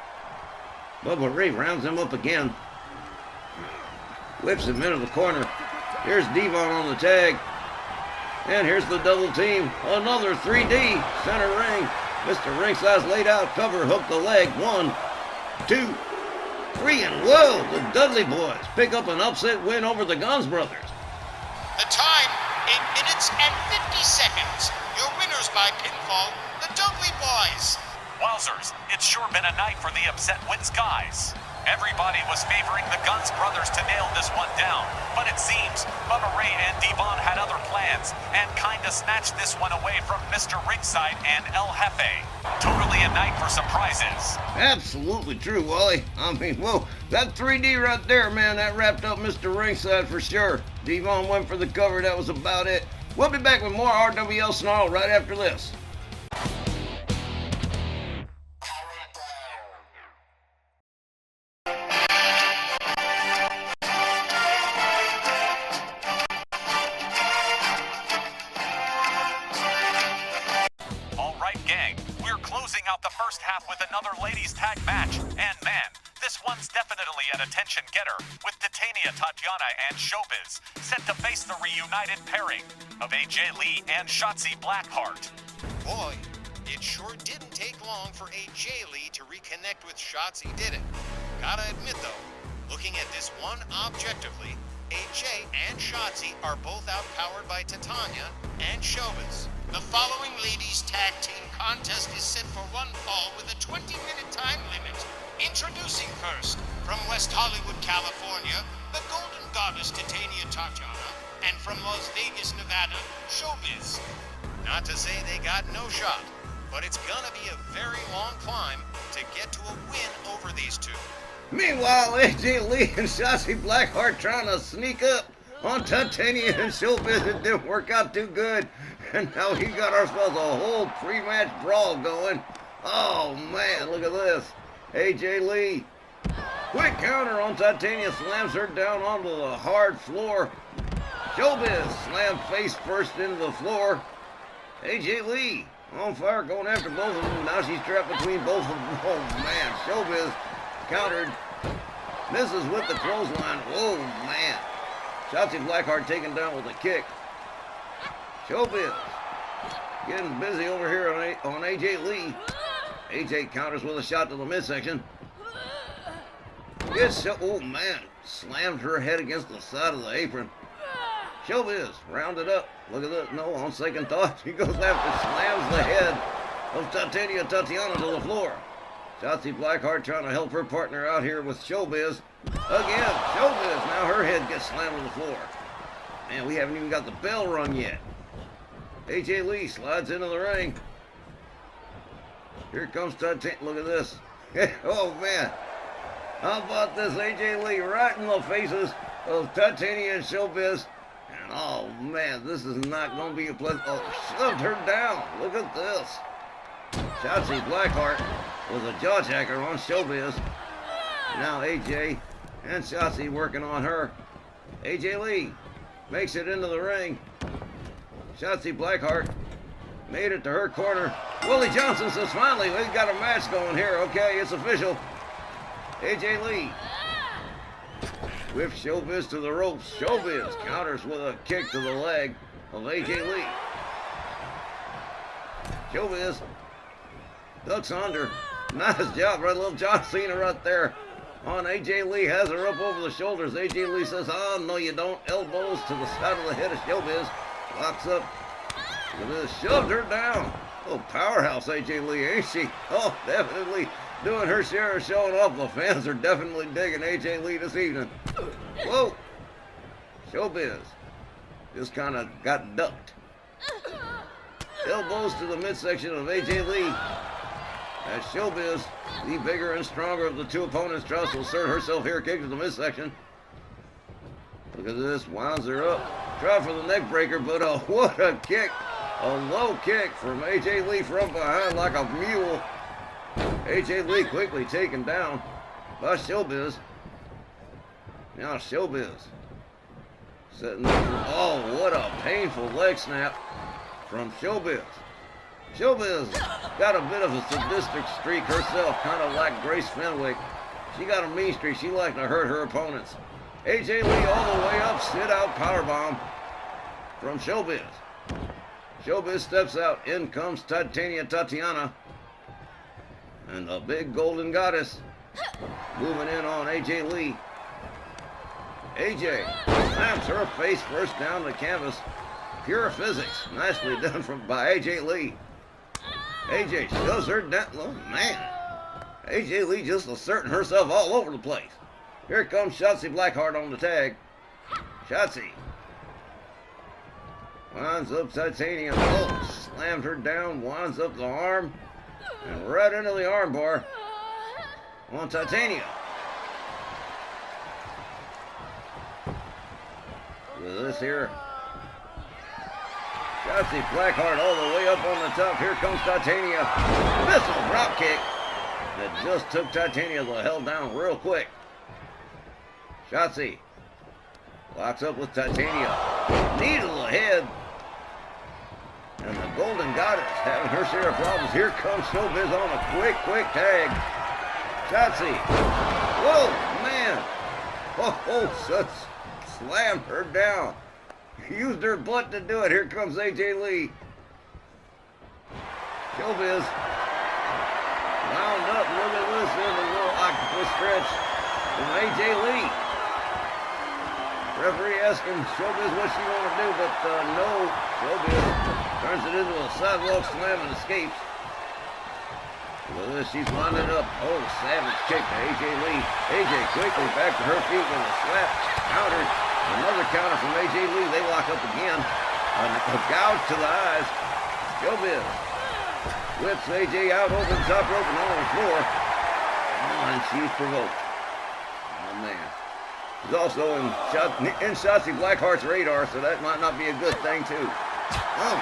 Bubba Ray rounds him up again. Whips him into the corner. Here's Devon on the tag. And here's the double team. Another 3D. Center ring. Mr. Ringside's laid out. Cover, hook the leg. 1, 2, 3, and whoa! The Dudley boys pick up an upset win over the Guns brothers. The time, 8 minutes and 50 seconds. Your winners by pinfall, the Dudley boys. Wowzers, it's sure been a night for the upset wins guys. Everybody was favoring the Guns brothers to nail this one down, but it seems Bubba Ray and Devon had other plans and kinda snatched this one away from Mr. Ringside and El Jefe. Totally a night for surprises. Absolutely true, Wally. I mean, whoa, that 3D right there, man, that wrapped up Mr. Ringside for sure. Devon went for the cover, that was about it. We'll be back with more RWL Sn Rl right after this. Closing out the first half with another ladies tag match, and man, this one's definitely an attention getter, with Titania Tatiana and Showbiz set to face the reunited pairing of AJ Lee and Shotzi Blackheart. Boy, it sure didn't take long for AJ Lee to reconnect with Shotzi, did it? Gotta admit though, looking at this one objectively, AJ and Shotzi are both outpowered by Titania and Showbiz. The following ladies tag team contest is set for one fall with a 20-minute time limit. Introducing first, from West Hollywood, California, the Golden Goddess Titania Tatiana, and from Las Vegas, Nevada, Showbiz. Not to say they got no shot, but it's gonna be a very long climb to get to a win over these two. Meanwhile, AJ Lee and Shotzi Blackheart trying to sneak up on Titania and Showbiz. It didn't work out too good. And now he got ourselves a whole pre-match brawl going. Oh man, look at this. AJ Lee. Quick counter on Titania, slams her down onto the hard floor. Showbiz slams face first into the floor. AJ Lee on fire, going after both of them. Now she's trapped between both of them. Oh, man. Showbiz countered. Misses with the clothesline. Oh, man. Shotzi Blackheart taken down with a kick. Showbiz getting busy over here on AJ Lee. AJ counters with a shot to the midsection. Oh, man. Slammed her head against the side of the apron. Showbiz rounded up. Look at this. No, on second thought, she goes after, slams the head of Tatiana to the floor. Shotzi Blackheart trying to help her partner out here with Showbiz. Again, Showbiz. Now her head gets slammed to the floor. Man, we haven't even got the bell rung yet. AJ Lee slides into the ring. Here comes Tatiana. Look at this. Oh, man. How about this? AJ Lee right in the faces of Titania and Showbiz. And oh, man, this is not going to be a pleasant. Oh, shoved her down. Look at this. Shotzi Blackheart with a jaw jacker on Showbiz. Now AJ and Shotzi working on her. AJ Lee makes it into the ring. Shotzi Blackheart made it to her corner. Willie Johnson says, finally, we've got a match going here. Okay, it's official. AJ Lee whips Showbiz to the ropes. Showbiz counters with a kick to the leg of AJ Lee. Showbiz ducks under. Nice job, right? Little John Cena right there on AJ Lee. Has her up over the shoulders. AJ Lee says, oh, no, you don't. Elbows to the side of the head of Showbiz. Locks up. Look at this. Shoved her down. Oh, powerhouse AJ Lee, ain't she? Oh, definitely doing her share of showing off. The fans are definitely digging AJ Lee this evening. Whoa. Showbiz just kind of got ducked. Elbows to the midsection of AJ Lee. As Showbiz, the bigger and stronger of the two opponents, tries to assert herself here. Kick to the midsection. Look at this. Winds her up. Try for the neck breaker, but what a kick. A low kick from AJ Lee from behind like a mule. AJ Lee quickly taken down by Showbiz. Now Showbiz setting up. Oh, what a painful leg snap from Showbiz. Showbiz got a bit of a sadistic streak herself, kind of like Grace Fenwick. She got a mean streak. She liked to hurt her opponents. AJ Lee all the way up, sit out powerbomb from Showbiz. Showbiz steps out. In comes Tatiana. And the big golden goddess moving in on AJ Lee. AJ slams her face first down the canvas. Pure physics. Nicely done by AJ Lee. AJ shoves her down. Oh, man. AJ Lee just asserting herself all over the place. Here comes Shotzi Blackheart on the tag. Shotzi winds up Titanium. Oh, slammed her down. Winds up the arm. And right into the arm bar on Titania. With this here. Shotzi Blackheart all the way up on the top. Here comes Titania. Missile drop kick that just took Titania the hell down real quick. Shotzi locks up with Titania. Knee to the head. And the Golden Goddess having her share of problems. Here comes Showbiz on a quick tag. Shotzi. Whoa, man. Oh, such slammed her down. Used her butt to do it. Here comes AJ Lee. Showbiz wound up. Look at this in the little octopus stretch from AJ Lee. Referee asking Showbiz what she want to do, but no. Showbiz turns it into a sidewalk slam and escapes. Look at this. She's winding up. Oh, savage kick to AJ Lee. AJ quickly back to her feet with a slap. Countered. Another counter from AJ Lee. They lock up again. A gouge to the eyes. Showbiz whips AJ out over the top rope and on the floor. Oh, and she's provoked. Oh, man. She's also in Shotzi Blackheart's radar, so that might not be a good thing, too. Oh.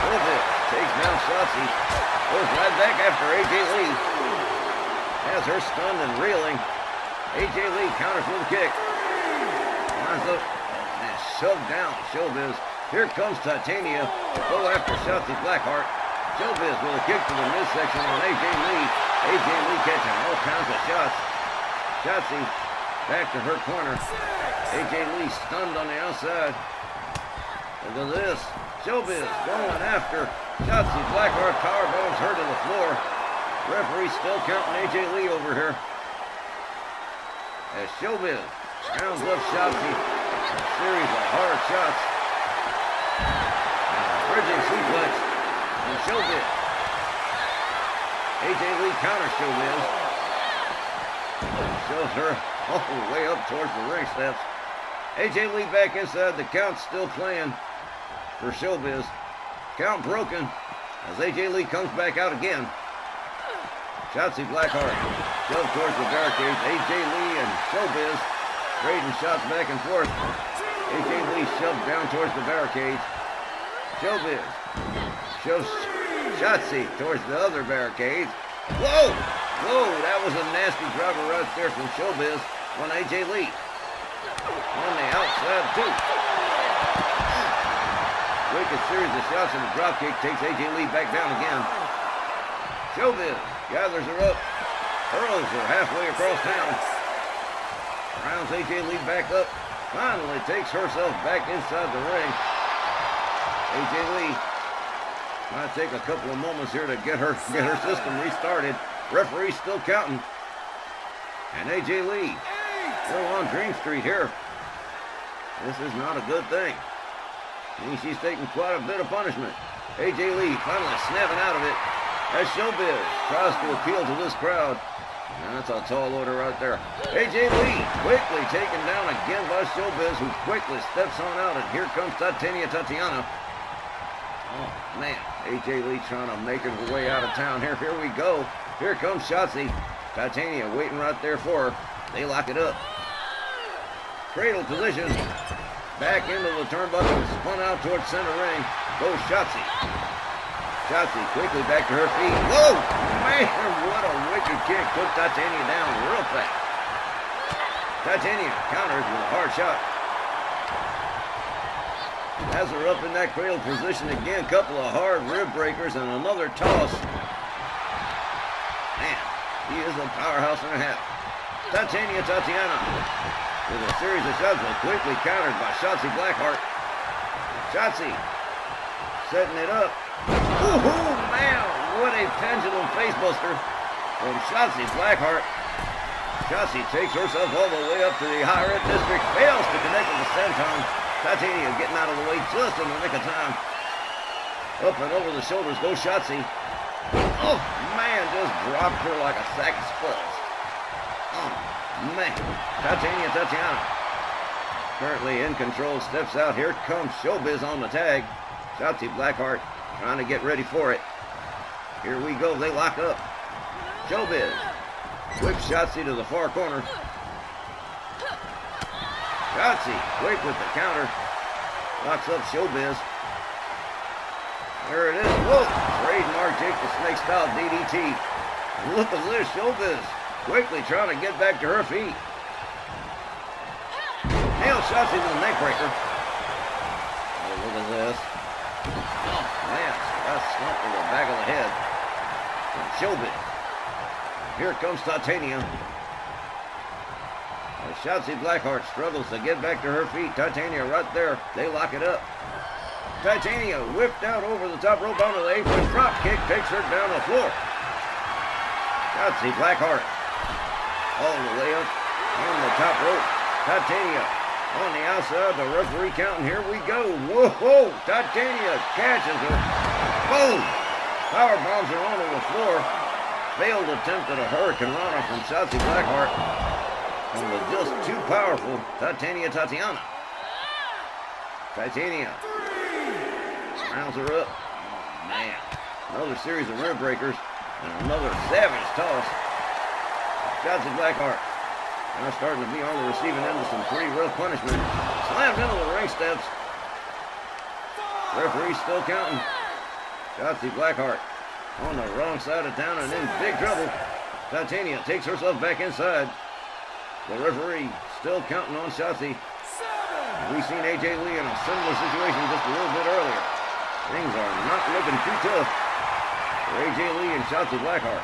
Showbiz takes down Shotzi. Goes right back after AJ Lee. Has her stunned and reeling. AJ Lee counters with a kick. Winds up and shoved down Showbiz. Here comes Titania to go after Shotzi Blackheart. Showbiz with a kick to the midsection on AJ Lee. AJ Lee catching all kinds of shots. Shotzi back to her corner. AJ Lee stunned on the outside. Look at this. Showbiz going after Shotzi Blackheart. Powerbombs her to the floor. Referee still counting AJ Lee over here. As Showbiz rounds up Shotzi. A series of hard shots. And a bridging suplex from Showbiz. AJ Lee counters Showbiz. Shows her all the way up towards the ring steps. AJ Lee back inside. The count still playing for Showbiz. Count broken as AJ Lee comes back out again. Shotzi Blackheart shoved towards the barricades. AJ Lee and Showbiz trading shots back and forth. AJ Lee shoved down towards the barricades. Showbiz shoves Shotzi towards the other barricades. Whoa! Whoa, that was a nasty driver right there from Showbiz on AJ Lee. On the outside, too. Wicked series of shots and a dropkick takes AJ Lee back down again. Showbiz gathers her up, hurls her halfway across town. Rounds AJ Lee back up, finally takes herself back inside the ring. AJ Lee might take a couple of moments here to get her system restarted. Referee still counting. And AJ Lee still on Dream Street here. This is not a good thing. She's taking quite a bit of punishment. AJ Lee finally snapping out of it as Showbiz tries to appeal to this crowd. And that's a tall order right there. AJ Lee quickly taken down again by Showbiz, who quickly steps on out. And here comes Tatiana. Oh, man. AJ Lee trying to make her way out of town here. Here we go. Here comes Shotzi. Titania waiting right there for her. They lock it up. Cradle position. Back into the turnbuckle. Spun out towards center ring. Goes Shotzi. Shotzi quickly back to her feet. Whoa! Man, what a wicked kick. Took Titania down real fast. Titania counters with a hard shot. Has her up in that cradle position again. Couple of hard rib breakers and another toss. Man, he is a powerhouse and a half. Tatiana with a series of shots, but quickly countered by Shotzi Blackheart. Shotzi setting it up. Woohoo, man, what a pendulum facebuster from Shotzi Blackheart. Shotzi takes herself all the way up to the high red district, fails to connect with the senton. Titania getting out of the way just in the nick of time. Up and over the shoulders goes Shotzi. Oh, man, just dropped her like a sack of spuds. Oh, man. Tatiana. Currently in control, steps out. Here comes Showbiz on the tag. Shotzi Blackheart trying to get ready for it. Here we go. They lock up. Showbiz whips Shotzi to the far corner. Shotzi quick with the counter. Locks up Showbiz. There it is. Whoa! Trademark Jake the Snake style DDT. Look at this. Showbiz quickly trying to get back to her feet. Nails Shotzi with a neck breaker. Oh, look at this. Oh, man. That's slumped to the back of the head from Showbiz. Here comes Titania. Shotzi Blackheart struggles to get back to her feet. Titania right there. They lock it up. Titania whipped out over the top rope onto the apron. Drop kick takes her down the floor. Shotzi Blackheart all the way up on the top rope. Titania on the outside. The referee counting. Here we go. Whoa! Titania catches her. Boom! Power bombs her onto the floor. Failed attempt at a Hurricane Rana from Shotzi Blackheart. And was just too powerful. Tatiana. Titania rounds her up. Oh, man. Another series of rib breakers and another savage toss. Shotzi Blackheart now starting to be on the receiving end of some pretty rough punishment. Slammed into the ring steps. Referee still counting. Shotzi Blackheart on the wrong side of town and in big trouble. Titania takes herself back inside. The referee still counting on Shotzi. We seen AJ Lee in a similar situation just a little bit earlier. Things are not looking too tough for AJ Lee and Shotzi Blackheart.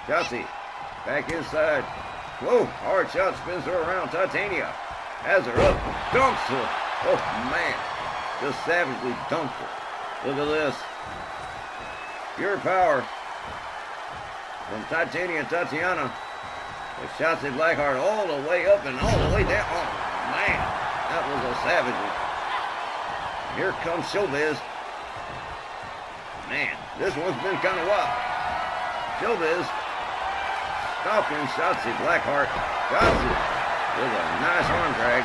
Shotzi back inside. Whoa, hard shot spins her around. Titania has her up, dumps her. Oh man, just savagely dumped her. Look at this. Pure power from Titania and Tatiana. With Shotzi Blackheart all the way up and all the way down. Oh man, that was a savage one. Here comes Showbiz. Man, this one's been kind of wild. Showbiz stomping Shotzi Blackheart. Shotzi with a nice arm drag.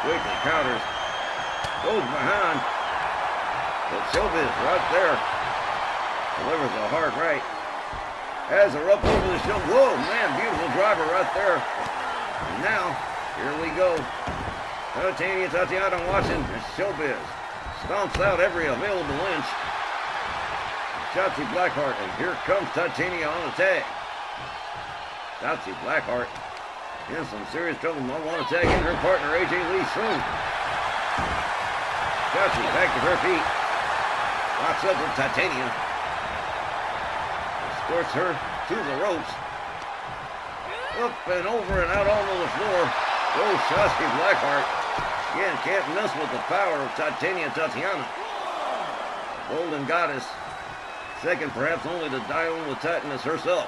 Quickly counters. Goes behind. But Showbiz right there delivers a hard right. Has her up over the shoulder. Whoa, man, beautiful driver right there. And now, here we go. Tatiana watching as Showbiz stomps out every available inch. Shotzi Blackheart, and here comes Titania on the tag. Shotzi Blackheart in some serious trouble. Might want to tag in her partner AJ Lee soon. Shotzi back to her feet. Locks up with Titania. Escorts her to the ropes. Up and over and out onto the floor. Goes Shotzi Blackheart. Again, can't mess with the power of Titania and Tatiana. Golden Goddess. Second perhaps only to Dione with Titaness herself.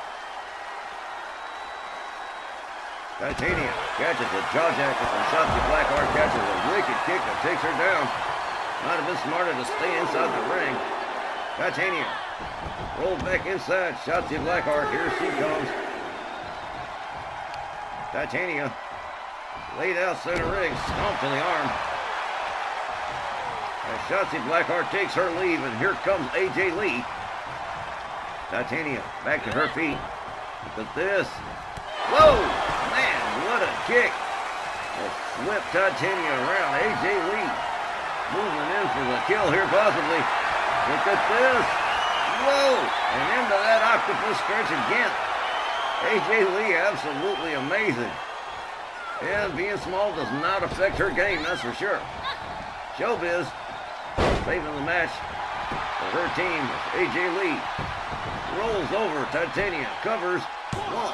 Titania catches a jawjacker from Shotzi Blackheart, catches a wicked kick that takes her down. Might have been smarter to stay inside the ring. Titania rolled back inside. Shotzi Blackheart, here she comes. Titania laid out center ring, stomp to the arm. As Shotzi Blackheart takes her leave, and here comes AJ Lee. Titania back to her feet. Look at this. Whoa! Man, what a kick. Flip Titania around. AJ Lee moving in for the kill here possibly. Look at this. Whoa! And into that octopus stretch again. AJ Lee absolutely amazing. And being small does not affect her game, that's for sure. Showbiz saving the match for her team. AJ Lee rolls over. Titania covers. 1,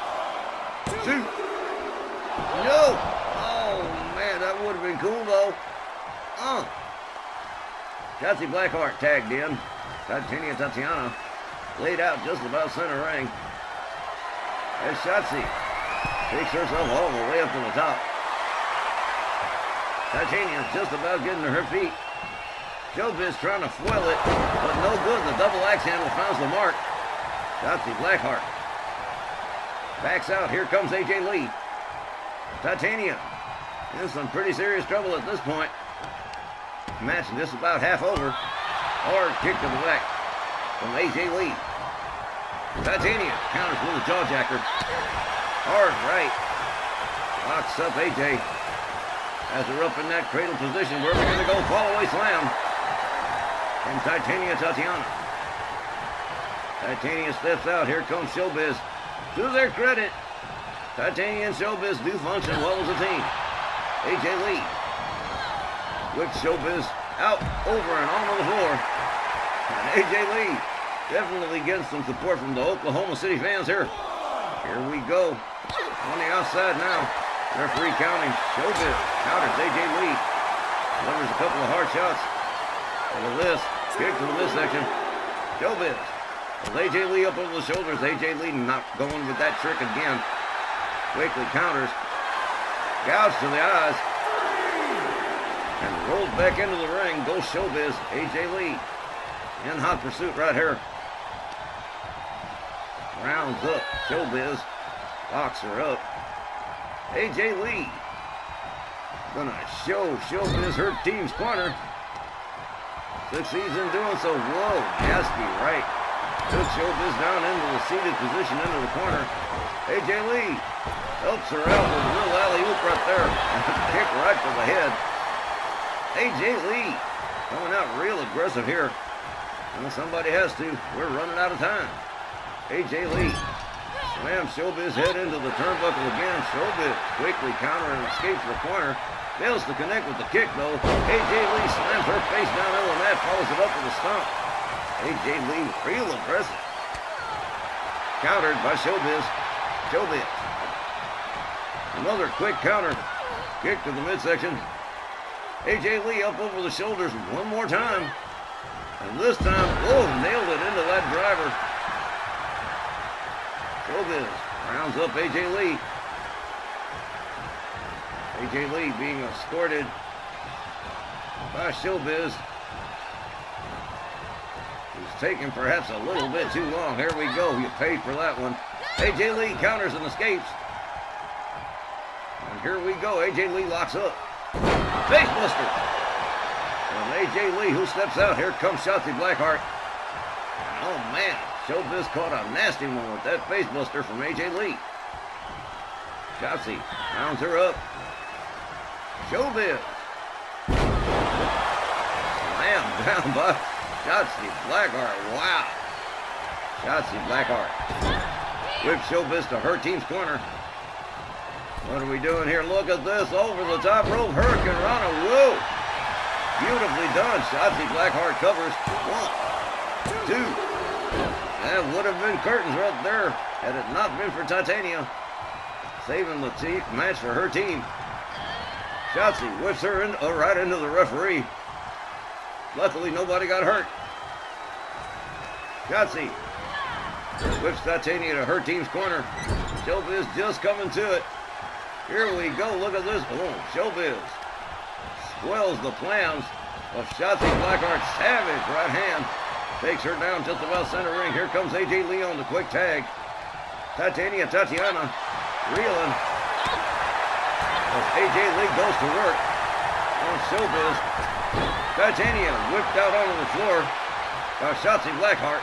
2. No! Oh man, that would have been cool though. Shotzi Blackheart tagged in. Tatiana laid out just about center ring. As Shotzi takes herself all the way up to the top. Titania's just about getting to her feet. Showbiz trying to foil it, but no good. The double axe handle finds the mark. Shotzi Blackheart backs out. Here comes AJ Lee. Titania in some pretty serious trouble at this point. Match just about half over. Hard kick to the back from AJ Lee. Titania counters with a jawjacker. Hard right. Locks up AJ. Has her up in that cradle position. Where we're going to go. Fall away slam. And Titania. Titania steps out. Here comes Showbiz. To their credit, Titania and Showbiz do function well as a team. AJ Lee with Showbiz out, over, and onto the floor. And AJ Lee definitely getting some support from the Oklahoma City fans here. Here we go. On the outside now. Referee counting. Showbiz counters AJ Lee. Delivers a couple of hard shots. Look at this. Kick to the midsection. Showbiz. With AJ Lee up over the shoulders. AJ Lee not going with that trick again. Quickly counters. Gouge to the eyes. And rolls back into the ring. Goes Showbiz. AJ Lee in hot pursuit right here. Rounds up. Showbiz locks her up. AJ Lee gonna show Showbiz her team's corner. Succeeds in doing so. Whoa, nasty right. Took Showbiz down into the seated position into the corner. AJ Lee helps her out with a real alley-oop right there. Kick right to the head. AJ Lee coming out real aggressive here. And somebody has to. We're running out of time. AJ Lee slams Showbiz head into the turnbuckle again. Showbiz quickly counter and escapes the corner. Fails to connect with the kick though. AJ Lee slams her face down into the mat, follows it up with a stomp. AJ Lee real aggressive. Countered by Showbiz. Showbiz. Another quick counter. Kick to the midsection. AJ Lee up over the shoulders one more time. And this time, nailed it into that driver. Showbiz rounds up AJ Lee. AJ Lee being escorted by Showbiz. He's taking perhaps a little bit too long. Here we go. You paid for that one. AJ Lee counters and escapes. And here we go. AJ Lee locks up. Facebuster. And AJ Lee who steps out. Here comes Shotzi Blackheart. Oh man, Showbiz caught a nasty one with that facebuster from AJ Lee. Shotzi rounds her up. Showbiz. Slam down by Shotzi Blackheart. Wow. Shotzi Blackheart. Whips Showbiz to her team's corner. What are we doing here? Look at this. Over the top rope. Hurricane Rana. Whoa. Beautifully done. Shotzi Blackheart covers. 1, 2. That would have been curtains right there had it not been for Titania. Saving the match for her team. Shotzi whips her right into the referee. Luckily, nobody got hurt. Shotzi whips Titania to her team's corner. Showbiz just coming to it. Here we go. Look at this. Oh, Showbiz swells the plans of Shotzi Blackheart's savage right hand. Takes her down just about center ring. Here comes AJ Lee on the quick tag. Titania reeling. As AJ Lee goes to work on Showbiz. Titania whipped out onto the floor by Shotzi Blackheart.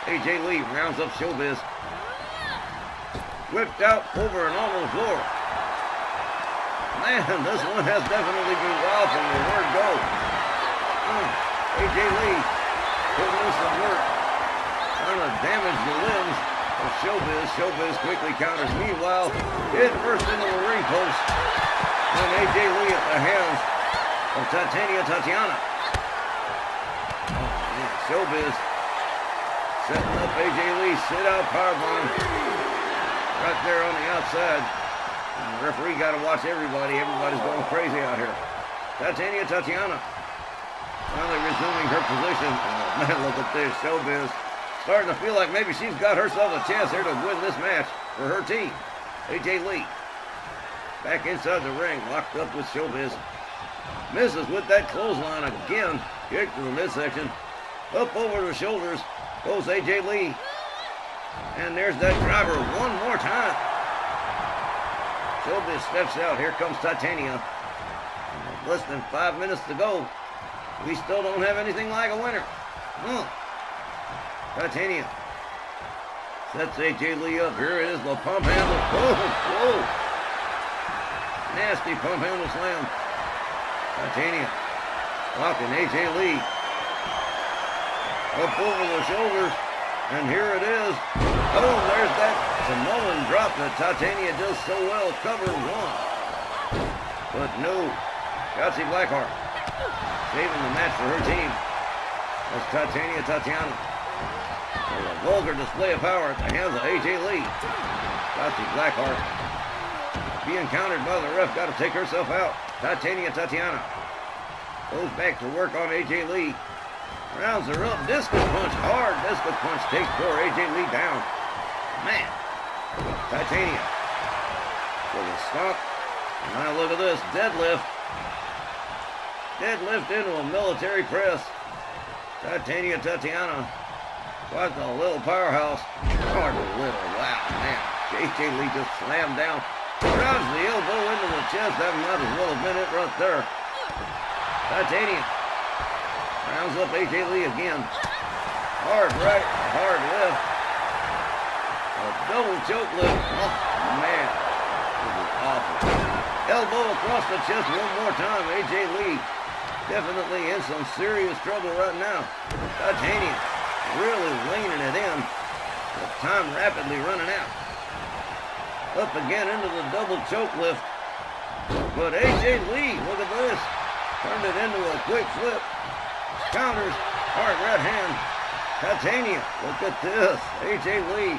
AJ Lee rounds up Showbiz. Whipped out over and onto the floor. Man, this one has definitely been wild from the word go. AJ Lee putting in some work, trying to damage the limbs of Showbiz. Showbiz quickly counters. Meanwhile, hit first into the ring post. And AJ Lee at the hands of Tatiana. Oh man, Showbiz setting up AJ Lee. Sit out powerbomb right there on the outside. And the referee got to watch everybody. Everybody's going crazy out here. Tatiana. Finally resuming her position. Oh man, look at this. Showbiz starting to feel like maybe she's got herself a chance here to win this match for her team. AJ Lee back inside the ring, locked up with Showbiz. Misses with that clothesline again. Kick to the midsection. Up over the shoulders goes AJ Lee. And there's that driver one more time. Showbiz steps out. Here comes Titania. Less than 5 minutes to go. We still don't have anything like a winner. Titania sets AJ Lee up. Here it is, the pump handle. Whoa. Nasty pump handle slam. Titania locking AJ Lee up over the shoulders. And here it is. Oh, there's that Samoan drop that Titania does so well. Cover 1. But no. Shotzi Blackheart saving the match for her team. That's Tatiana. A vulgar display of power at the hands of AJ Lee. Shotzi Blackheart being countered by the ref. Got to take herself out. Tatiana goes back to work on AJ Lee. Rounds her up. Discus punch. Hard discus punch takes poor AJ Lee down. Man. Titania with a stomp. Now look at this. Deadlift into a military press. Tatiana. Quite the little powerhouse. Hard to little. Wow, man. AJ Lee just slammed down. Drives the elbow into the chest. That might as well have been it right there. Titania rounds up AJ Lee again. Hard right, hard left. A double choke lift. Oh, man. This is awful. Elbow across the chest one more time. AJ Lee definitely in some serious trouble right now. Titania really leaning it in. The Time rapidly running out. Up again into the double choke lift. But AJ Lee, look at this. Turned it into a quick flip. Counters. Hard right hand. Titania, look at this. AJ Lee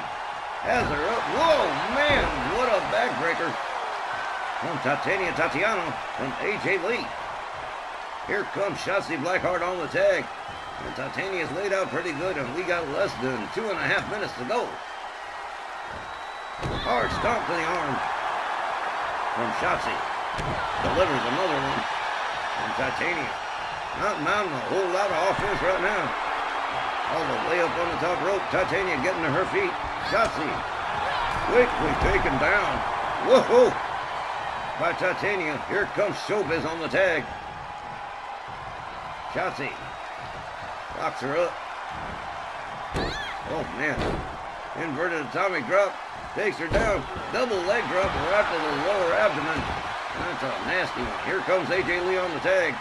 has her up. Whoa, man, what a backbreaker. From Tatiana from AJ Lee. Here comes Shotzi Blackheart on the tag. And Titania's laid out pretty good, and we got less than 2.5 minutes to go. Hard stomp to the arm from Shotzi. Delivers another one from Titania. Not mounting a whole lot of offense right now. All the way up on the top rope. Titania getting to her feet. Shotzi quickly taken down. Whoa! By Titania. Here comes Showbiz on the tag. Shotzi locks her up. Oh, man. Inverted atomic drop. Takes her down. Double leg drop right to the lower abdomen. That's a nasty one. Here comes AJ Lee on the tag.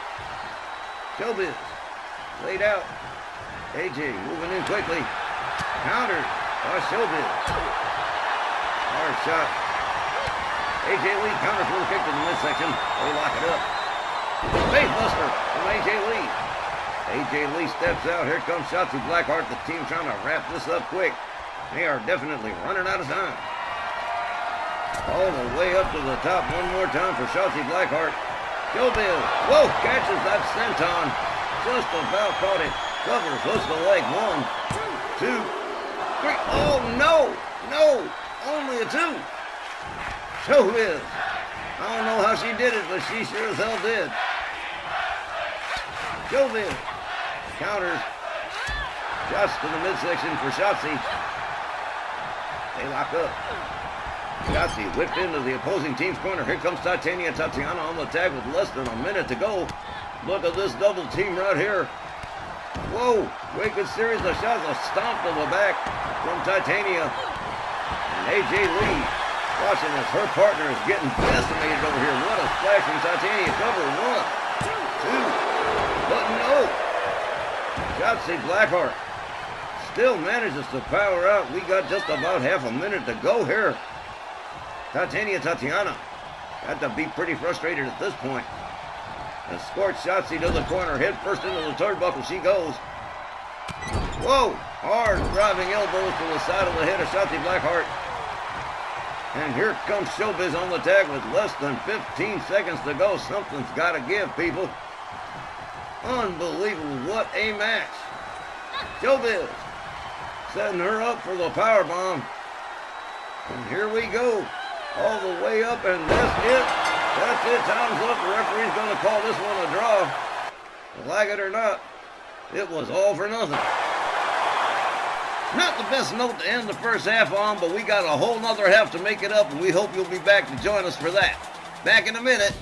Showbiz laid out. AJ moving in quickly. Countered by Showbiz. Hard shot. AJ Lee counters with a kick to the midsection. They lock it up. Facebuster from AJ Lee. AJ Lee steps out. Here comes Shotzi Blackheart. The team trying to wrap this up quick. They are definitely running out of time. All the way up to the top one more time for Shotzi Blackheart. Showbiz. Whoa, catches that senton. Just about caught it. Covers, hooks the leg. 1, 2, 3. Oh, no. No. Only a 2. Showbiz. I don't know how she did it, but she sure as hell did. Showbiz. Counters. Shots to the midsection for Shotzi. They lock up. Shotzi whipped into the opposing team's corner. Here comes Titania Tatiana on the tag with less than a minute to go. Look at this double team right here. Whoa, wicked series of shots. A stomp to the back from Titania. And AJ Lee watching as her partner is getting decimated over here. What a splash from Titania. Cover 1, 2, but no. Shotzi Blackheart still manages to power out. We got just about half a minute to go here. Titania Tatiana got to be pretty frustrated at this point. Escorts Shotzi to the corner. Head first into the turnbuckle. She goes. Whoa! Hard driving elbows to the side of the head of Shotzi Blackheart. And here comes Showbiz on the tag with less than 15 seconds to go. Something's got to give, people. Unbelievable. What a match. Showbiz setting her up for the powerbomb. And here we go. All the way up, and that's it. That's it. Time's up. The referee's going to call this one a draw. Like it or not, it was all for nothing. Not the best note to end the first half on, but we got a whole nother half to make it up, and we hope you'll be back to join us for that. Back in a minute.